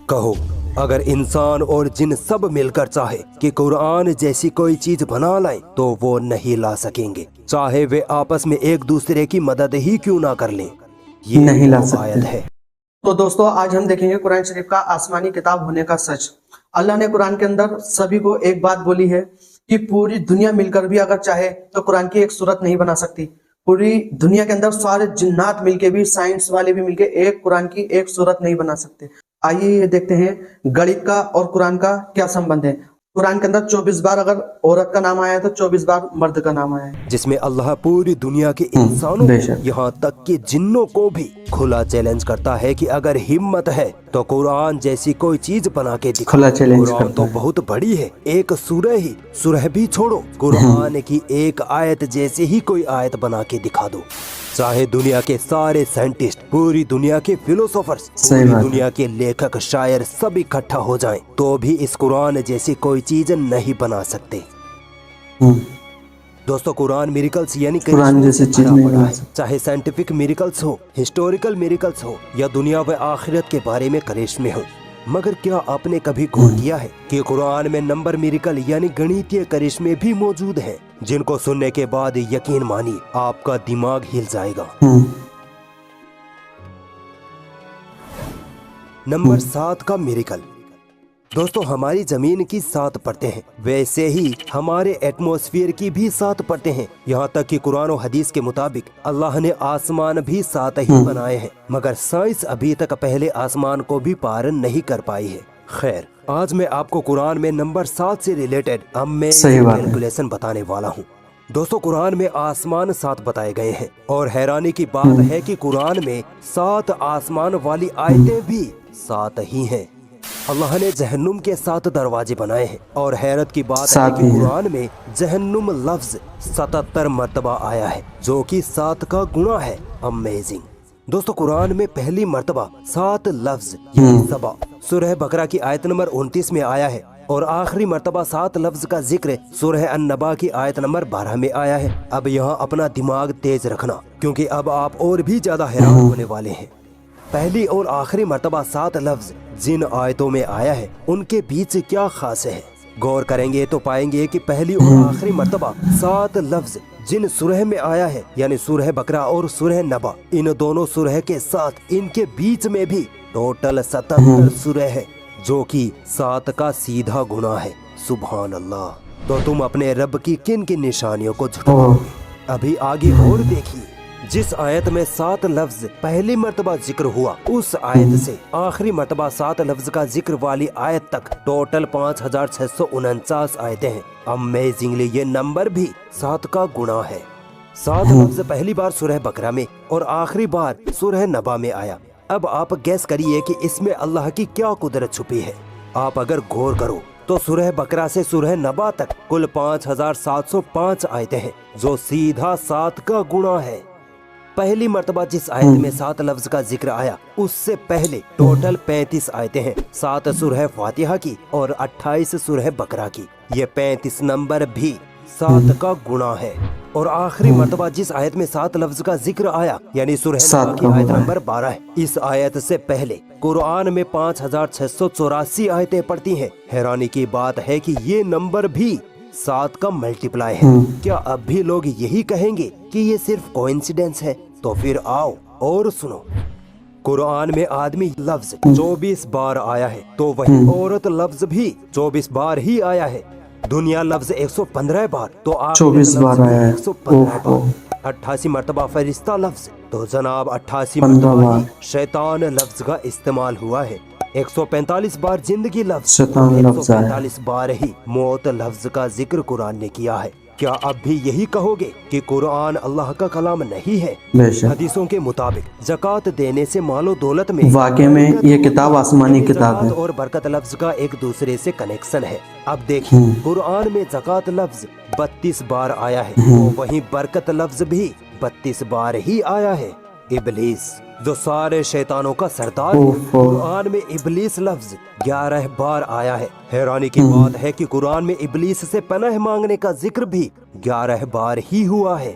کہو اگر انسان اور جن سب مل کر چاہے کہ قرآن جیسی کوئی چیز بنا لائیں تو وہ نہیں لا سکیں گے، چاہے وہ آپس میں ایک دوسرے کی مدد ہی کیوں نہ کر لیں۔ یہ نہیں لا وہ سکتے۔ آیت ہے۔ تو دوستو آج ہم دیکھیں گے قرآن شریف کا آسمانی کتاب ہونے کا سچ۔ اللہ نے قرآن کے اندر سبھی کو ایک بات بولی ہے کہ پوری دنیا مل کر بھی اگر چاہے تو قرآن کی ایک صورت نہیں بنا سکتی۔ پوری دنیا کے اندر سارے جنات مل کے بھی، سائنس والے بھی مل کے ایک قرآن کی ایک صورت نہیں بنا سکتے۔ آئیے یہ دیکھتے ہیں گڑت کا اور قرآن کا کیا سمبند ہے۔ قرآن کے اندر 24 بار اگر عورت کا نام آیا ہے تو 24 بار مرد کا نام آیا ہے، جس میں اللہ پوری دنیا کے انسانوں بے شک، یہاں تک کہ جنوں کو بھی کھلا چیلنج کرتا ہے کہ اگر ہمت ہے تو قرآن جیسی کوئی چیز بنا کے دکھا۔ کھلا چیلنج قرآن تو کرتا ہے۔ بہت بڑی ہے، ایک سورہ بھی چھوڑو، قرآن کی ایک آیت جیسی ہی کوئی آیت بنا کے دکھا دو، چاہے دنیا کے سارے سائنٹسٹ، پوری دنیا کے فلسفرز، پوری دنیا کے لیکھک شاعر سب اکٹھا ہو جائیں تو بھی اس قرآن جیسی کوئی چیز نہیں بنا سکتے۔ دوستو قرآن میریکلز یعنی قرآن جیسی چیز نہیں بنا سکتے، چاہے سائنٹیفک میریکلز ہو، ہسٹوریکل میریکلز ہو یا دنیا و آخرت کے بارے میں کرشمے ہو، مگر کیا آپ نے کبھی غور کیا ہے کہ قرآن میں نمبر میریکل یعنی گنیتیہ کرشمے بھی موجود ہیں جن کو سننے کے بعد یقین مانی آپ کا دماغ ہل جائے گا۔ نمبر 7 کا میریکل۔ دوستو ہماری زمین کی 7 پرتیں ہیں، ویسے ہی ہمارے ایٹماسفیئر کی بھی 7 پرتیں ہیں، یہاں تک کہ قرآن و حدیث کے مطابق اللہ نے آسمان بھی 7 ہی بنائے ہیں، مگر سائنس ابھی تک پہلے آسمان کو بھی پار نہیں کر پائی ہے۔ خیر، آج میں آپ کو قرآن میں نمبر 7 سے ریلیٹڈ کیلکولیشن بتانے والا ہوں۔ دوستو قرآن میں آسمان 7 بتائے گئے ہیں، اور حیرانی کی بات ہے کہ قرآن میں 7 آسمان والی آیتیں بھی 7 ہی ہیں۔ اللہ نے جہنم کے 7 دروازے بنائے ہیں، اور حیرت کی بات ہے کہ قرآن میں جہنم لفظ 77 مرتبہ آیا ہے، جو کہ 7 کا گنا ہے۔ امیزنگ۔ دوستو قرآن میں پہلی مرتبہ 7 لفظ یعنی سبا سورہ بقرہ کی آیت نمبر 29 میں آیا ہے، اور آخری مرتبہ 7 لفظ کا ذکر سورہ النبا کی آیت نمبر 12 میں آیا ہے۔ اب یہاں اپنا دماغ تیز رکھنا، کیونکہ اب آپ اور بھی زیادہ حیران ہونے والے ہیں۔ پہلی اور آخری مرتبہ 7 لفظ جن آیتوں میں آیا ہے ان کے بیچ کیا خاص ہے؟ غور کریں گے تو پائیں گے کہ پہلی اور آخری مرتبہ 7 لفظ جن سورہ میں آیا ہے یعنی سورہ بقرہ اور سورہ نبا، ان دونوں سورہ کے ساتھ ان کے بیچ میں بھی ٹوٹل 77 سورہ ہے، جو کہ 7 کا سیدھا گنا ہے۔ سبحان اللہ۔ تو تم اپنے رب کی کن کن نشانیوں کو جھٹلاؤ گے؟ ابھی آگے اور دیکھیے، جس آیت میں 7 لفظ پہلی مرتبہ ذکر ہوا، اس آیت سے آخری مرتبہ 7 لفظ کا ذکر والی آیت تک ٹوٹل 5649 آیتیں ہیں۔ امیزنگلی یہ نمبر بھی 7 کا گنا ہے۔ 7 لفظ پہلی بار سورہ بقرہ میں اور آخری بار سورہ نبا میں آیا۔ اب آپ گیس کریے کہ اس میں اللہ کی کیا قدرت چھپی ہے۔ آپ اگر غور کرو تو سورہ بقرہ سے سورہ نبا تک کل 5705 آیتیں ہیں، جو سیدھا 7 کا گنا ہے۔ پہلی مرتبہ جس آیت میں 7 لفظ کا ذکر آیا، اس سے پہلے ٹوٹل 35 آیتیں ہیں، 7 سورہ فاتحہ کی اور 28 سورہ بقرہ کی۔ یہ 35 نمبر بھی 7 کا گنا ہے۔ اور آخری مرتبہ جس آیت میں 7 لفظ کا ذکر آیا یعنی سورہ نبا کی آیت نمبر 12 ہے، اس آیت سے پہلے قرآن میں 5684 آیتیں پڑتی ہیں۔ حیرانی کی بات ہے کہ یہ نمبر بھی 7 کا ملٹیپلائی ہے۔ کیا اب بھی لوگ یہی کہیں گے کہ یہ صرف کوئنسیڈنس ہے؟ تو پھر آؤ اور سنو، قرآن میں آدمی لفظ 24 بار آیا ہے، تو وہی عورت لفظ بھی 24 بار ہی آیا ہے۔ دنیا لفظ 115 بار، تو 24 بار آیا ہے۔ 115 بار۔ 88 مرتبہ فرشتہ لفظ، تو جناب 88 مرتبہ ہی شیطان لفظ کا استعمال ہوا ہے۔ 145 بار زندگی لفظ، 145 بار ہی موت لفظ کا ذکر قرآن نے کیا ہے۔ کیا اب بھی یہی کہو گے کہ قرآن اللہ کا کلام نہیں ہے؟ حدیثوں کے مطابق زکوٰۃ دینے سے مال و دولت میں واقع میں یہ کتاب آسمانی کتاب ہے، اور برکت لفظ کا ایک دوسرے سے کنیکشن ہے۔ اب دیکھیں قرآن میں زکوٰۃ لفظ 32 بار آیا ہے، تو وہیں برکت لفظ بھی 32 بار ہی آیا ہے۔ ابلیس جو سارے شیطانوں کا سردار ہے، قرآن میں ابلیس لفظ 11 بار آیا ہے۔ حیرانی کی بات ہے کہ قرآن میں ابلیس سے پناہ مانگنے کا ذکر بھی 11 بار ہی ہوا ہے۔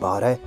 12।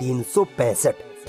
365।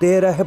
13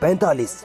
45।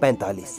45।